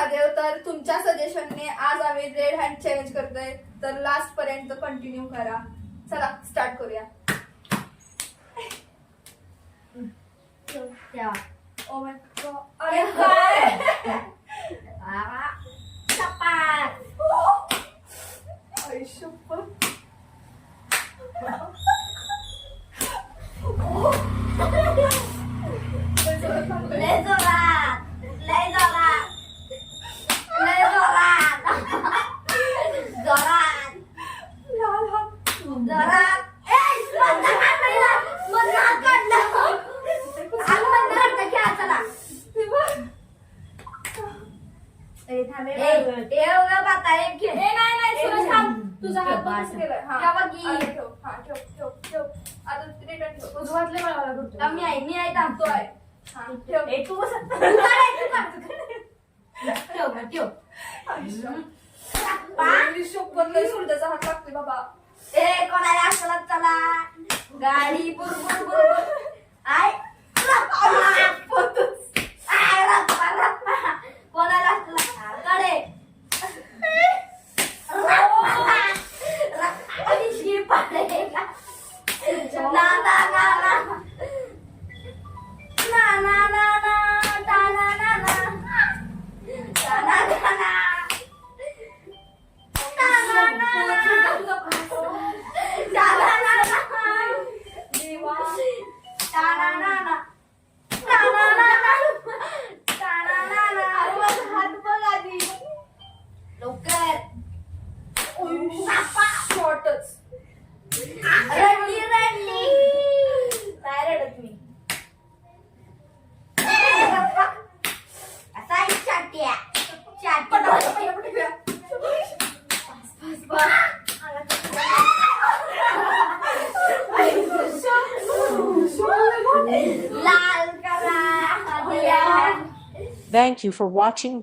महादेव. तर तुमच्या सजेशनने आज आम्ही रेड हँड चॅलेंज करतोय, तर लास्ट पर्यंत कंटिन्यू करा. चला स्टार्ट करूया. ओ माय गॉड, अरे काय तुझा हात बंद केलाय. हा ठेव. हा ठेव. आता रिटर्न ठेव. उजवातले मला करतो. मी आहे थांबतो आहे. हा ठेव. तू शोभत लय सुलट्याचा हात लागतोय बाबा. कोणाला असला चला गाडी बुरबुर आय कोणाला असला कडे शॉर्टच रडली नाही रडत मी असा चाट्या लाल करा. Thank you for watching.